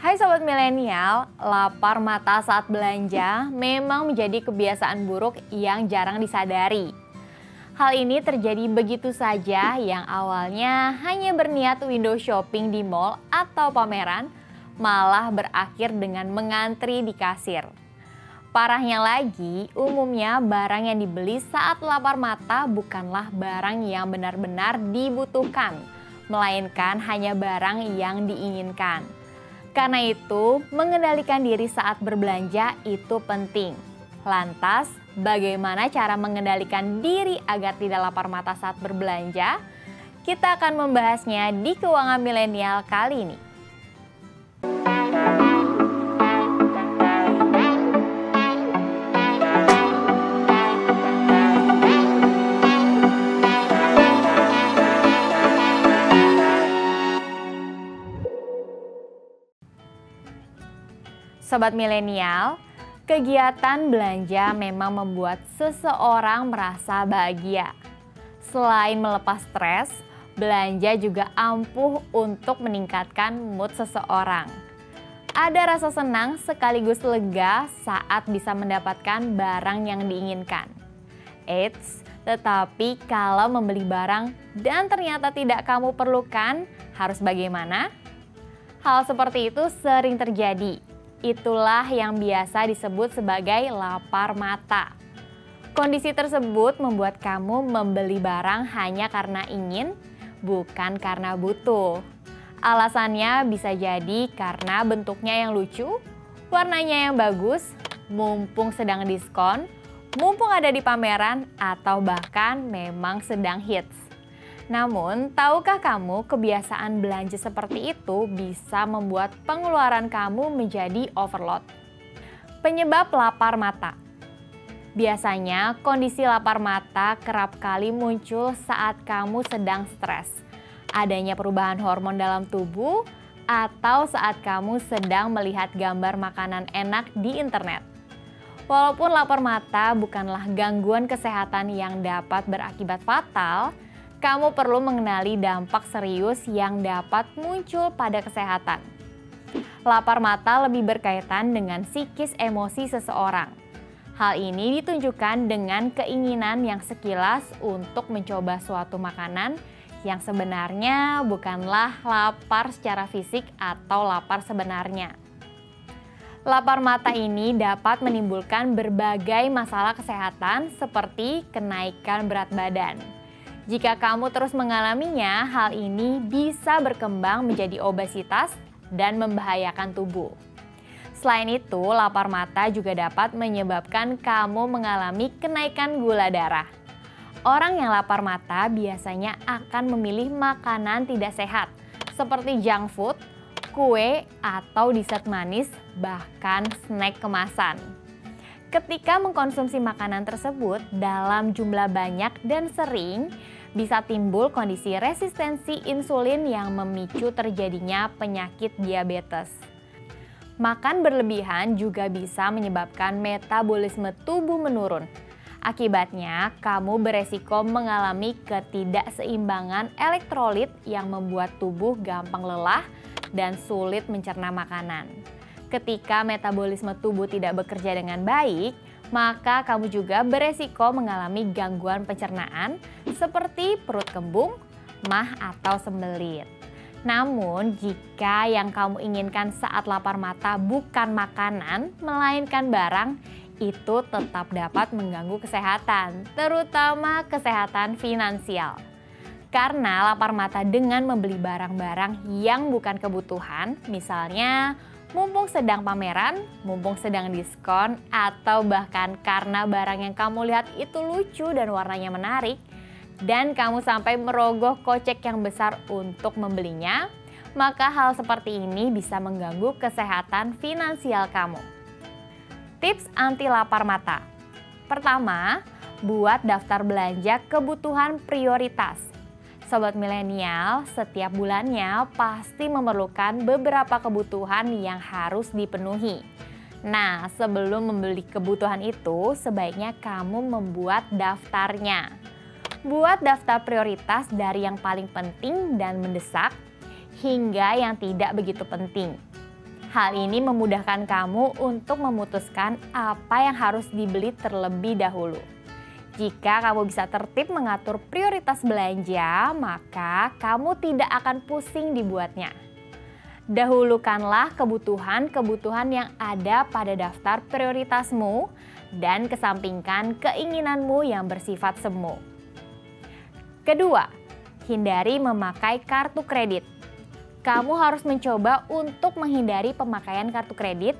Hai Sobat Milenial, lapar mata saat belanja memang menjadi kebiasaan buruk yang jarang disadari. Hal ini terjadi begitu saja yang awalnya hanya berniat window shopping di mall atau pameran, malah berakhir dengan mengantri di kasir. Parahnya lagi, umumnya barang yang dibeli saat lapar mata bukanlah barang yang benar-benar dibutuhkan, melainkan hanya barang yang diinginkan. Karena itu, mengendalikan diri saat berbelanja itu penting. Lantas, bagaimana cara mengendalikan diri agar tidak lapar mata saat berbelanja? Kita akan membahasnya di Keuangan Milenial kali ini. Sobat Milenial, kegiatan belanja memang membuat seseorang merasa bahagia. Selain melepas stres, belanja juga ampuh untuk meningkatkan mood seseorang. Ada rasa senang sekaligus lega saat bisa mendapatkan barang yang diinginkan. Eits, tetapi kalau membeli barang dan ternyata tidak kamu perlukan, harus bagaimana? Hal seperti itu sering terjadi. Itulah yang biasa disebut sebagai lapar mata. Kondisi tersebut membuat kamu membeli barang hanya karena ingin, bukan karena butuh. Alasannya bisa jadi karena bentuknya yang lucu, warnanya yang bagus, mumpung sedang diskon, mumpung ada di pameran, atau bahkan memang sedang hits. Namun, tahukah kamu kebiasaan belanja seperti itu bisa membuat pengeluaran kamu menjadi overload? Penyebab lapar mata. Biasanya, kondisi lapar mata kerap kali muncul saat kamu sedang stres, adanya perubahan hormon dalam tubuh, atau saat kamu sedang melihat gambar makanan enak di internet. Walaupun lapar mata bukanlah gangguan kesehatan yang dapat berakibat fatal, kamu perlu mengenali dampak serius yang dapat muncul pada kesehatan. Lapar mata lebih berkaitan dengan psikis emosi seseorang. Hal ini ditunjukkan dengan keinginan yang sekilas untuk mencoba suatu makanan yang sebenarnya bukanlah lapar secara fisik atau lapar sebenarnya. Lapar mata ini dapat menimbulkan berbagai masalah kesehatan seperti kenaikan berat badan. Jika kamu terus mengalaminya, hal ini bisa berkembang menjadi obesitas dan membahayakan tubuh. Selain itu, lapar mata juga dapat menyebabkan kamu mengalami kenaikan gula darah. Orang yang lapar mata biasanya akan memilih makanan tidak sehat, seperti junk food, kue, atau dessert manis, bahkan snack kemasan. Ketika mengkonsumsi makanan tersebut dalam jumlah banyak dan sering, bisa timbul kondisi resistensi insulin yang memicu terjadinya penyakit diabetes. Makan berlebihan juga bisa menyebabkan metabolisme tubuh menurun. Akibatnya, kamu beresiko mengalami ketidakseimbangan elektrolit yang membuat tubuh gampang lelah dan sulit mencerna makanan. Ketika metabolisme tubuh tidak bekerja dengan baik, maka kamu juga beresiko mengalami gangguan pencernaan seperti perut kembung, mah atau sembelit. Namun, jika yang kamu inginkan saat lapar mata bukan makanan, melainkan barang, itu tetap dapat mengganggu kesehatan, terutama kesehatan finansial. Karena lapar mata dengan membeli barang-barang yang bukan kebutuhan, misalnya mumpung sedang pameran, mumpung sedang diskon, atau bahkan karena barang yang kamu lihat itu lucu dan warnanya menarik, dan kamu sampai merogoh kocek yang besar untuk membelinya, maka hal seperti ini bisa mengganggu kesehatan finansial kamu. Tips anti lapar mata. Pertama, buat daftar belanja kebutuhan prioritas. Sobat Milenial, setiap bulannya pasti memerlukan beberapa kebutuhan yang harus dipenuhi. Nah, sebelum membeli kebutuhan itu, sebaiknya kamu membuat daftarnya. Buat daftar prioritas dari yang paling penting dan mendesak, hingga yang tidak begitu penting. Hal ini memudahkan kamu untuk memutuskan apa yang harus dibeli terlebih dahulu. Jika kamu bisa tertib mengatur prioritas belanja, maka kamu tidak akan pusing dibuatnya. Dahulukanlah kebutuhan-kebutuhan yang ada pada daftar prioritasmu dan kesampingkan keinginanmu yang bersifat semu. Kedua, hindari memakai kartu kredit. Kamu harus mencoba untuk menghindari pemakaian kartu kredit.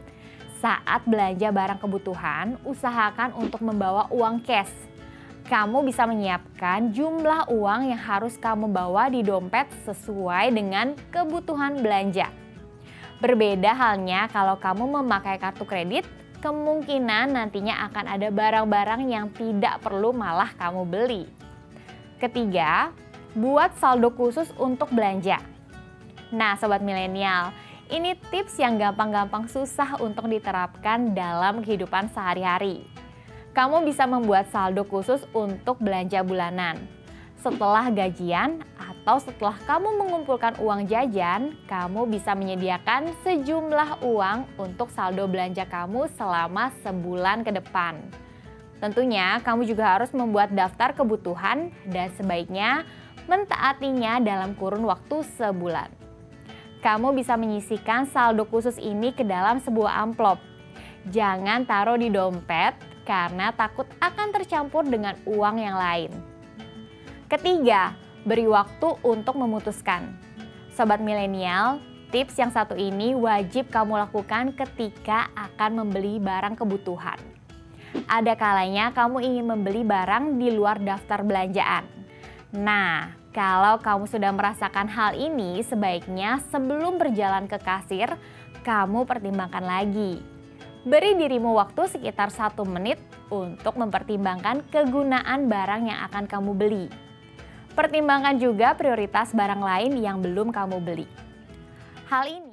Saat belanja barang kebutuhan, usahakan untuk membawa uang cash. Kamu bisa menyiapkan jumlah uang yang harus kamu bawa di dompet sesuai dengan kebutuhan belanja. Berbeda halnya kalau kamu memakai kartu kredit, kemungkinan nantinya akan ada barang-barang yang tidak perlu malah kamu beli. Ketiga, buat saldo khusus untuk belanja. Nah, sobat milenial, ini tips yang gampang-gampang susah untuk diterapkan dalam kehidupan sehari-hari. Kamu bisa membuat saldo khusus untuk belanja bulanan. Setelah gajian atau setelah kamu mengumpulkan uang jajan, kamu bisa menyediakan sejumlah uang untuk saldo belanja kamu selama sebulan ke depan. Tentunya kamu juga harus membuat daftar kebutuhan dan sebaiknya mentaatinya dalam kurun waktu sebulan. Kamu bisa menyisihkan saldo khusus ini ke dalam sebuah amplop. Jangan taruh di dompet karena takut akan tercampur dengan uang yang lain. Ketiga, beri waktu untuk memutuskan. Sobat milenial, tips yang satu ini wajib kamu lakukan ketika akan membeli barang kebutuhan. Ada kalanya kamu ingin membeli barang di luar daftar belanjaan. Nah, kalau kamu sudah merasakan hal ini, sebaiknya sebelum berjalan ke kasir, kamu pertimbangkan lagi. Beri dirimu waktu sekitar 1 menit untuk mempertimbangkan kegunaan barang yang akan kamu beli. Pertimbangkan juga prioritas barang lain yang belum kamu beli. Hal ini